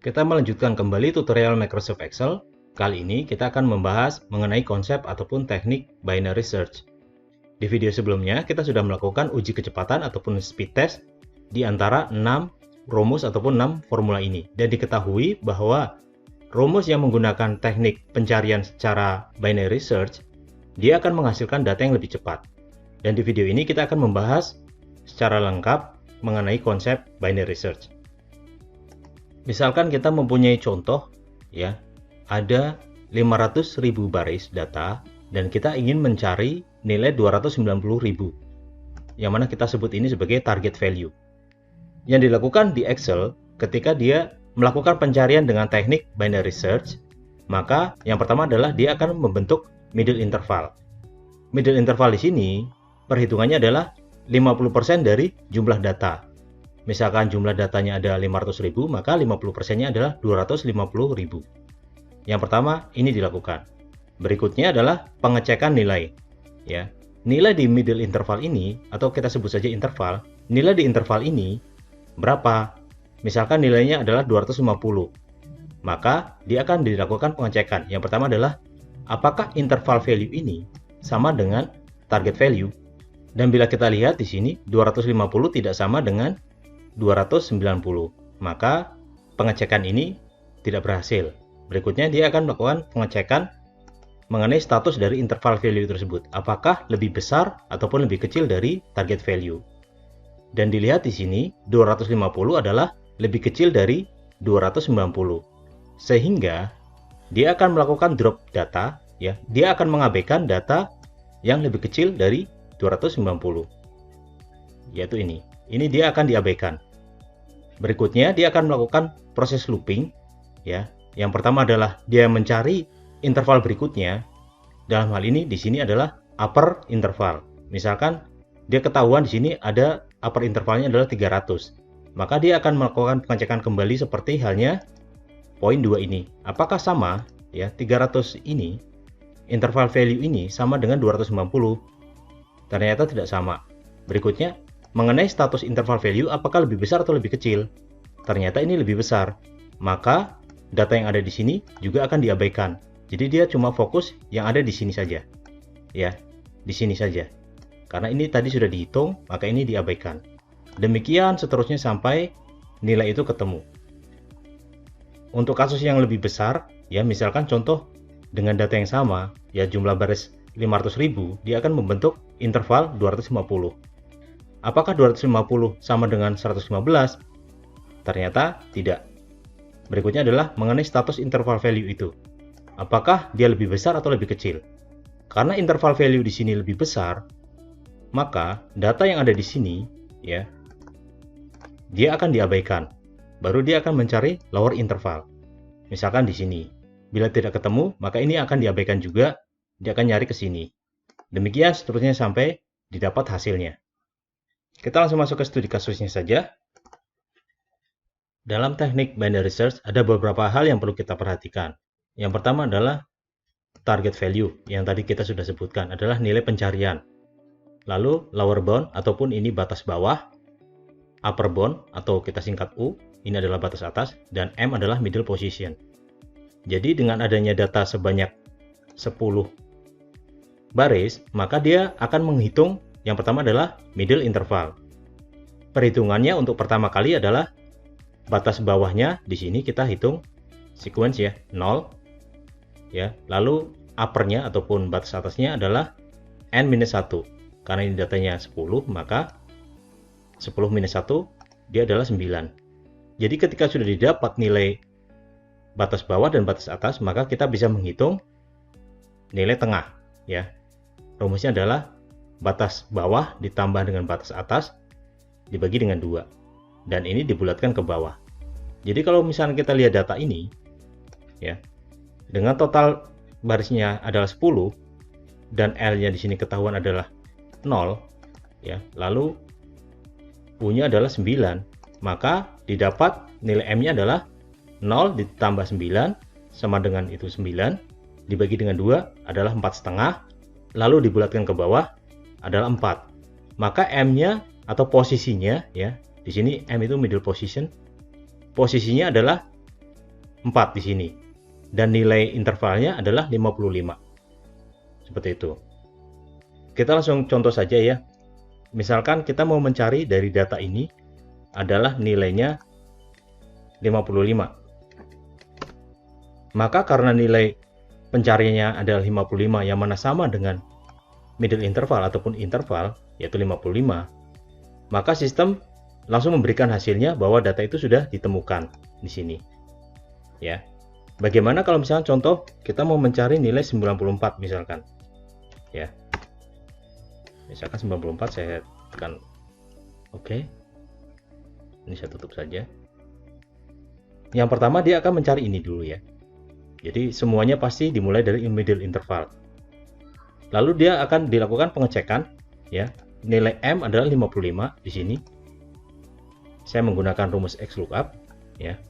Kita melanjutkan kembali tutorial Microsoft Excel. Kali ini kita akan membahas mengenai konsep ataupun teknik binary search. Di video sebelumnya kita sudah melakukan uji kecepatan ataupun speed test di antara 6 rumus ataupun 6 formula ini. Dan diketahui bahwa rumus yang menggunakan teknik pencarian secara binary search, dia akan menghasilkan data yang lebih cepat. Dan di video ini kita akan membahas secara lengkap mengenai konsep binary search. Misalkan kita mempunyai contoh, ya, ada 500.000 baris data dan kita ingin mencari nilai 290.000, yang mana kita sebut ini sebagai target value. Yang dilakukan di Excel ketika dia melakukan pencarian dengan teknik binary search, maka yang pertama adalah dia akan membentuk middle interval. Middle interval di sini perhitungannya adalah 50% dari jumlah data. Misalkan jumlah datanya ada 500.000, maka 50%-nya adalah 250.000. Yang pertama, ini dilakukan. Berikutnya adalah pengecekan nilai. Ya, nilai di middle interval ini, atau kita sebut saja interval, nilai di interval ini berapa? Misalkan nilainya adalah 250. Maka, dia akan dilakukan pengecekan. Yang pertama adalah, apakah interval value ini sama dengan target value? Dan bila kita lihat di sini, 250 tidak sama dengan 290, maka pengecekan ini tidak berhasil. Berikutnya dia akan melakukan pengecekan mengenai status dari interval value tersebut, apakah lebih besar ataupun lebih kecil dari target value. Dan dilihat di sini 250 adalah lebih kecil dari 290, sehingga dia akan melakukan drop data, ya, dia akan mengabaikan data yang lebih kecil dari 290, yaitu ini. Ini dia akan diabaikan. Berikutnya dia akan melakukan proses looping, ya. Yang pertama adalah dia mencari interval berikutnya. Dalam hal ini di sini adalah upper interval. Misalkan dia ketahuan di sini ada upper intervalnya adalah 300. Maka dia akan melakukan pengecekan kembali seperti halnya poin 2 ini. Apakah sama, ya, 300 ini interval value ini sama dengan 290? Ternyata tidak sama. Berikutnya, mengenai status interval value, apakah lebih besar atau lebih kecil? Ternyata ini lebih besar. Maka data yang ada di sini juga akan diabaikan. Jadi dia cuma fokus yang ada di sini saja. Ya, di sini saja. Karena ini tadi sudah dihitung, maka ini diabaikan. Demikian seterusnya sampai nilai itu ketemu. Untuk kasus yang lebih besar, ya, misalkan contoh dengan data yang sama, ya, jumlah baris 500.000, dia akan membentuk interval 250. Apakah 250 sama dengan 115? Ternyata tidak. Berikutnya adalah mengenai status interval value itu. Apakah dia lebih besar atau lebih kecil? Karena interval value di sini lebih besar, maka data yang ada di sini, ya, dia akan diabaikan. Baru dia akan mencari lower interval. Misalkan di sini. Bila tidak ketemu, maka ini akan diabaikan juga. Dia akan nyari ke sini. Demikian seterusnya sampai didapat hasilnya. Kita langsung masuk ke studi kasusnya saja. Dalam teknik binary search ada beberapa hal yang perlu kita perhatikan. Yang pertama adalah target value yang tadi kita sudah sebutkan adalah nilai pencarian. Lalu lower bound ataupun ini batas bawah, upper bound atau kita singkat U, ini adalah batas atas, dan M adalah middle position. Jadi dengan adanya data sebanyak 10 baris, maka dia akan menghitung yang pertama adalah middle interval. Perhitungannya untuk pertama kali adalah batas bawahnya di sini kita hitung sequence, ya, 0, ya. Lalu uppernya ataupun batas atasnya adalah n-1. Karena ini datanya 10, maka 10 minus 1 dia adalah 9. Jadi ketika sudah didapat nilai batas bawah dan batas atas, maka kita bisa menghitung nilai tengah, ya. Rumusnya adalah batas bawah ditambah dengan batas atas dibagi dengan 2. Dan ini dibulatkan ke bawah. Jadi kalau misalnya kita lihat data ini, ya, dengan total barisnya adalah 10 dan L-nya di sini ketahuan adalah 0, ya. Lalu U-nya adalah 9, maka didapat nilai M-nya adalah 0 ditambah 9 sama dengan itu 9 dibagi dengan 2 adalah 4,5, lalu dibulatkan ke bawah adalah 4. Maka M-nya atau posisinya, ya, di sini M itu middle position, posisinya adalah 4 di sini. Dan nilai intervalnya adalah 55. Seperti itu. Kita langsung contoh saja ya. Misalkan kita mau mencari dari data ini adalah nilainya 55. Maka karena nilai pencariannya adalah 55 yang mana sama dengan middle interval ataupun interval yaitu 55, maka sistem langsung memberikan hasilnya bahwa data itu sudah ditemukan di sini. Ya. Bagaimana kalau misalnya contoh kita mau mencari nilai 94 misalkan. Ya. Misalkan 94 saya tekan oke. Ini saya tutup saja. Yang pertama dia akan mencari ini dulu ya. Jadi semuanya pasti dimulai dari middle interval. Lalu dia akan dilakukan pengecekan ya. Nilai M adalah 55 di sini. Saya menggunakan rumus XLOOKUP ya.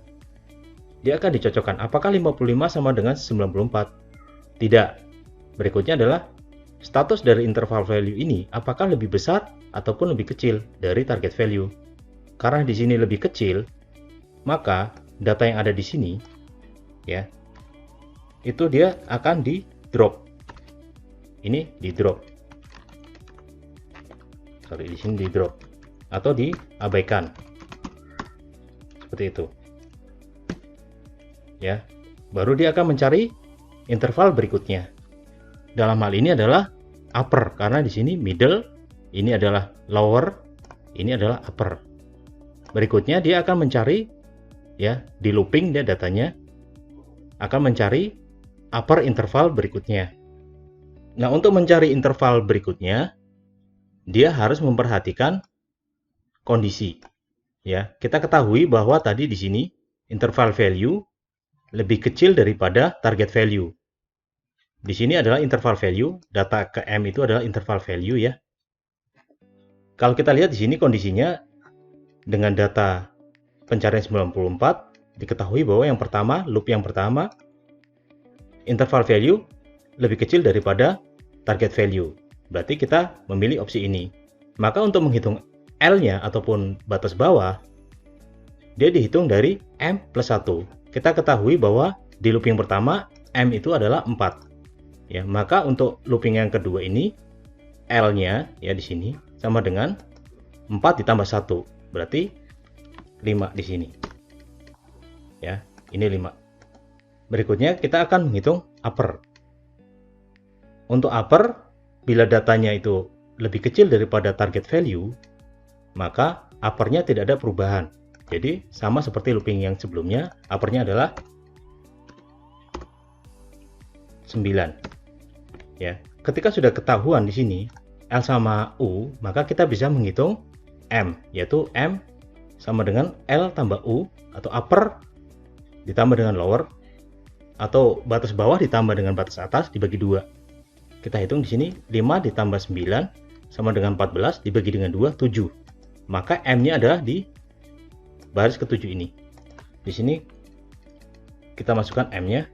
Dia akan dicocokkan apakah 55 sama dengan 94? Tidak. Berikutnya adalah status dari interval value ini apakah lebih besar ataupun lebih kecil dari target value. Karena di sini lebih kecil, maka data yang ada di sini ya itu dia akan di drop. Ini di drop. Sorry, di sini di drop atau diabaikan. Seperti itu. Ya. Baru dia akan mencari interval berikutnya. Dalam hal ini adalah upper karena di sini middle, ini adalah lower, ini adalah upper. Berikutnya dia akan mencari ya, di looping dia datanya akan mencari upper interval berikutnya. Nah, untuk mencari interval berikutnya, dia harus memperhatikan kondisi. Ya, kita ketahui bahwa tadi di sini interval value lebih kecil daripada target value. Di sini adalah interval value, data ke M itu adalah interval value ya. Kalau kita lihat di sini kondisinya dengan data pencarian 94, diketahui bahwa yang pertama, loop yang pertama interval value lebih kecil daripada target value. Berarti kita memilih opsi ini. Maka untuk menghitung L-nya ataupun batas bawah, dia dihitung dari M plus 1. Kita ketahui bahwa di looping pertama M itu adalah 4. Ya, maka untuk looping yang kedua ini L-nya ya di sini sama dengan 4 ditambah 1. Berarti 5 di sini. Ya, ini 5. Berikutnya kita akan menghitung upper. Untuk upper, bila datanya itu lebih kecil daripada target value, maka uppernya tidak ada perubahan. Jadi sama seperti looping yang sebelumnya, uppernya adalah 9. Ya, ketika sudah ketahuan di sini L sama U, maka kita bisa menghitung M, yaitu M sama dengan L tambah U atau upper ditambah dengan lower atau batas bawah ditambah dengan batas atas dibagi 2. Kita hitung di sini 5 ditambah 9 sama dengan 14 dibagi dengan 2, 7. Maka M-nya adalah di baris ke-7 ini. Di sini kita masukkan M-nya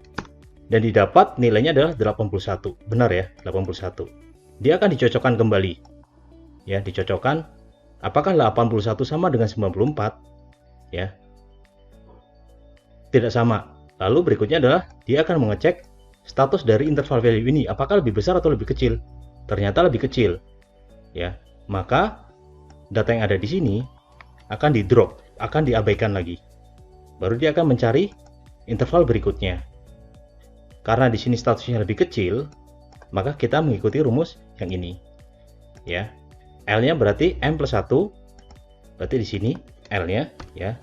dan didapat nilainya adalah 81. Benar ya, 81. Dia akan dicocokkan kembali. Ya, dicocokkan apakah 81 sama dengan 94? Ya. Tidak sama. Lalu berikutnya adalah dia akan mengecek status dari interval value ini apakah lebih besar atau lebih kecil. Ternyata lebih kecil. Ya, maka data yang ada di sini akan di drop, akan diabaikan lagi. Baru dia akan mencari interval berikutnya. Karena di sini statusnya lebih kecil, maka kita mengikuti rumus yang ini. Ya. L-nya berarti M plus 1. Berarti di sini L-nya ya.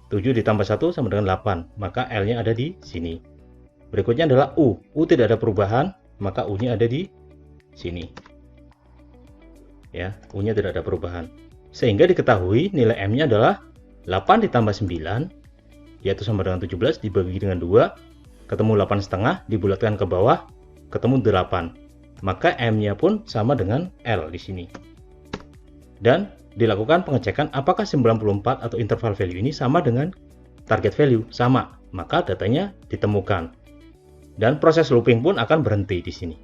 7 ditambah 1 sama dengan 8. Maka L-nya ada di sini. Berikutnya adalah U. U tidak ada perubahan, maka U-nya ada di sini. Ya, U-nya tidak ada perubahan. Sehingga diketahui nilai M-nya adalah 8 ditambah 9, yaitu sama dengan 17 dibagi dengan 2, ketemu 8,5 dibulatkan ke bawah, ketemu 8. Maka M-nya pun sama dengan L di sini. Dan dilakukan pengecekan apakah 94 atau interval value ini sama dengan target value. Sama, maka datanya ditemukan. Dan proses looping pun akan berhenti di sini.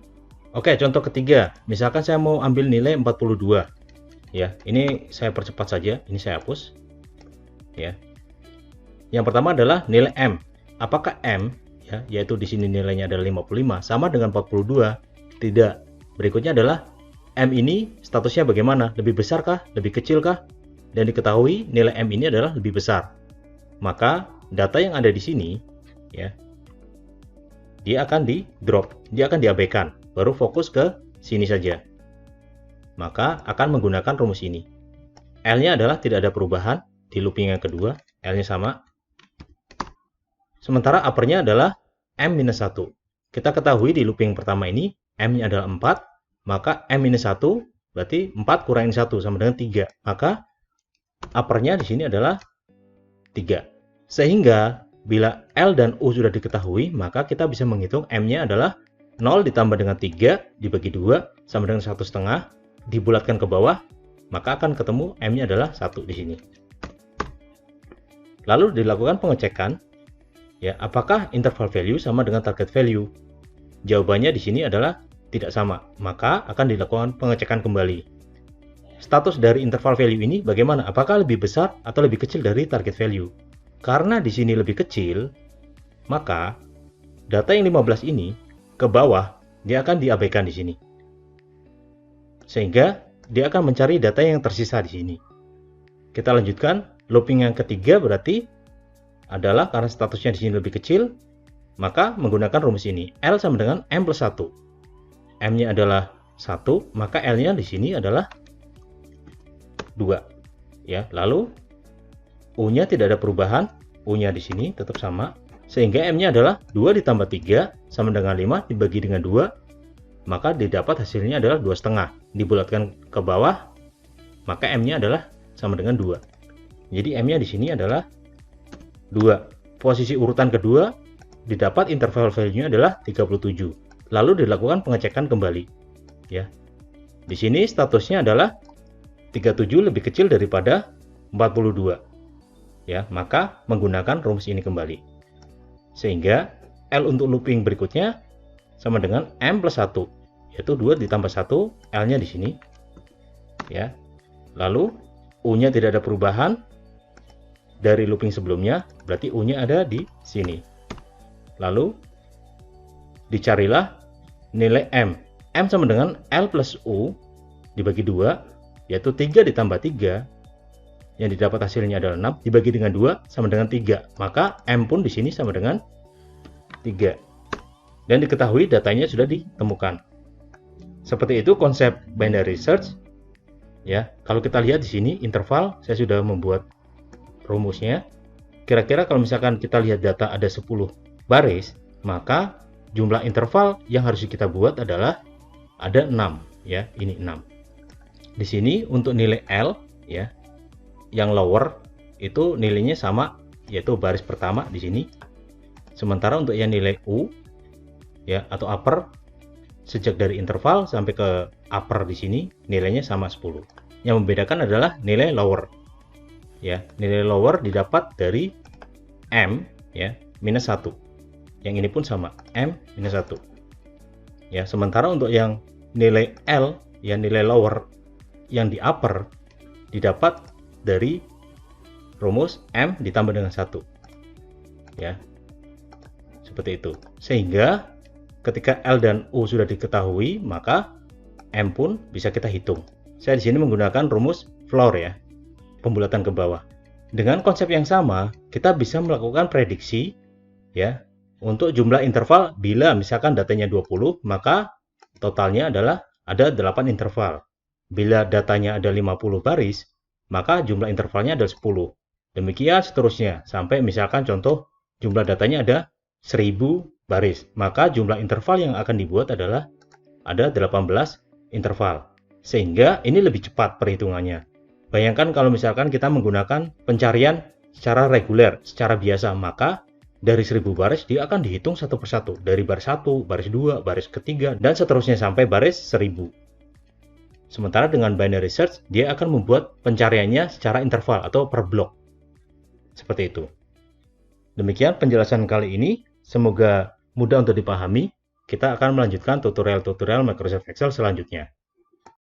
Oke, contoh ketiga. Misalkan saya mau ambil nilai 42. Ya, ini saya percepat saja. Ini saya hapus. Ya. Yang pertama adalah nilai M. Apakah M, ya, yaitu di sini nilainya adalah 55, sama dengan 42? Tidak. Berikutnya adalah M ini statusnya bagaimana? Lebih besarkah? Lebih kecilkah? Dan diketahui nilai M ini adalah lebih besar. Maka data yang ada di sini, ya, dia akan di drop, dia akan diabaikan. Baru fokus ke sini saja. Maka akan menggunakan rumus ini. L-nya adalah tidak ada perubahan di looping yang kedua, L-nya sama. Sementara uppernya adalah M-1. Kita ketahui di looping pertama ini, M-nya adalah 4, maka M-1 berarti 4 kurangin 1 sama dengan 3. Maka uppernya di sini adalah 3. Sehingga bila L dan U sudah diketahui, maka kita bisa menghitung M-nya adalah 0 ditambah dengan 3 dibagi 2 sama dengan 1,5, dibulatkan ke bawah, maka akan ketemu M-nya adalah 1 di sini. Lalu dilakukan pengecekan, ya, apakah interval value sama dengan target value? Jawabannya di sini adalah tidak sama, maka akan dilakukan pengecekan kembali. Status dari interval value ini bagaimana? Apakah lebih besar atau lebih kecil dari target value? Karena di sini lebih kecil, maka data yang 15 ini ke bawah dia akan diabaikan di sini. Sehingga dia akan mencari data yang tersisa di sini. Kita lanjutkan, looping yang ketiga berarti adalah karena statusnya di sini lebih kecil, maka menggunakan rumus ini. L sama dengan M plus 1. M-nya adalah 1, maka L-nya di sini adalah 2. Ya, lalu U-nya tidak ada perubahan, U-nya di sini tetap sama, sehingga M-nya adalah 2 ditambah 3 sama dengan 5 dibagi dengan 2, maka didapat hasilnya adalah 2,5. Dibulatkan ke bawah, maka M-nya adalah sama dengan 2. Jadi M-nya di sini adalah 2. Posisi urutan kedua didapat interval value-nya adalah 37. Lalu dilakukan pengecekan kembali. Ya. Di sini statusnya adalah 37 lebih kecil daripada 42. Ya, maka menggunakan rumus ini kembali. Sehingga L untuk looping berikutnya sama dengan M plus 1, yaitu 2 ditambah 1, L-nya di sini. Ya. Lalu U-nya tidak ada perubahan dari looping sebelumnya, berarti U-nya ada di sini. Lalu dicarilah nilai M. M sama dengan L plus U dibagi 2, yaitu 3 ditambah 3, yang didapat hasilnya adalah 6, dibagi dengan 2 sama dengan 3. Maka M pun di sini sama dengan 3. Dan diketahui datanya sudah ditemukan. Seperti itu konsep binary search. Ya, kalau kita lihat di sini interval, saya sudah membuat rumusnya. Kira-kira kalau misalkan kita lihat data ada 10 baris, maka jumlah interval yang harus kita buat adalah ada 6, ya, ini 6. Di sini untuk nilai L, ya, yang lower itu nilainya sama, yaitu baris pertama di sini. Sementara untuk yang nilai U, ya, atau upper, sejak dari interval sampai ke upper di sini nilainya sama 10. Yang membedakan adalah nilai lower. Ya, nilai lower didapat dari M, ya, minus 1. Yang ini pun sama, M minus 1. Ya, sementara untuk yang nilai L, ya, nilai lower yang di upper didapat dari rumus M ditambah dengan 1. Ya. Seperti itu. Sehingga ketika L dan U sudah diketahui, maka M pun bisa kita hitung. Saya di sini menggunakan rumus floor, ya, pembulatan ke bawah. Dengan konsep yang sama, kita bisa melakukan prediksi, ya, untuk jumlah interval. Bila misalkan datanya 20, maka totalnya adalah ada 8 interval. Bila datanya ada 50 baris, maka jumlah intervalnya ada 10. Demikian seterusnya, sampai misalkan contoh jumlah datanya ada 1000 baris, maka jumlah interval yang akan dibuat adalah ada 18 interval. Sehingga ini lebih cepat perhitungannya. Bayangkan kalau misalkan kita menggunakan pencarian secara reguler, secara biasa, maka dari 1000 baris dia akan dihitung satu persatu. Dari baris 1, baris 2, baris ketiga, dan seterusnya sampai baris 1000. Sementara dengan binary search, dia akan membuat pencariannya secara interval atau per blok. Seperti itu. Demikian penjelasan kali ini. Semoga mudah untuk dipahami. Kita akan melanjutkan tutorial-tutorial Microsoft Excel selanjutnya.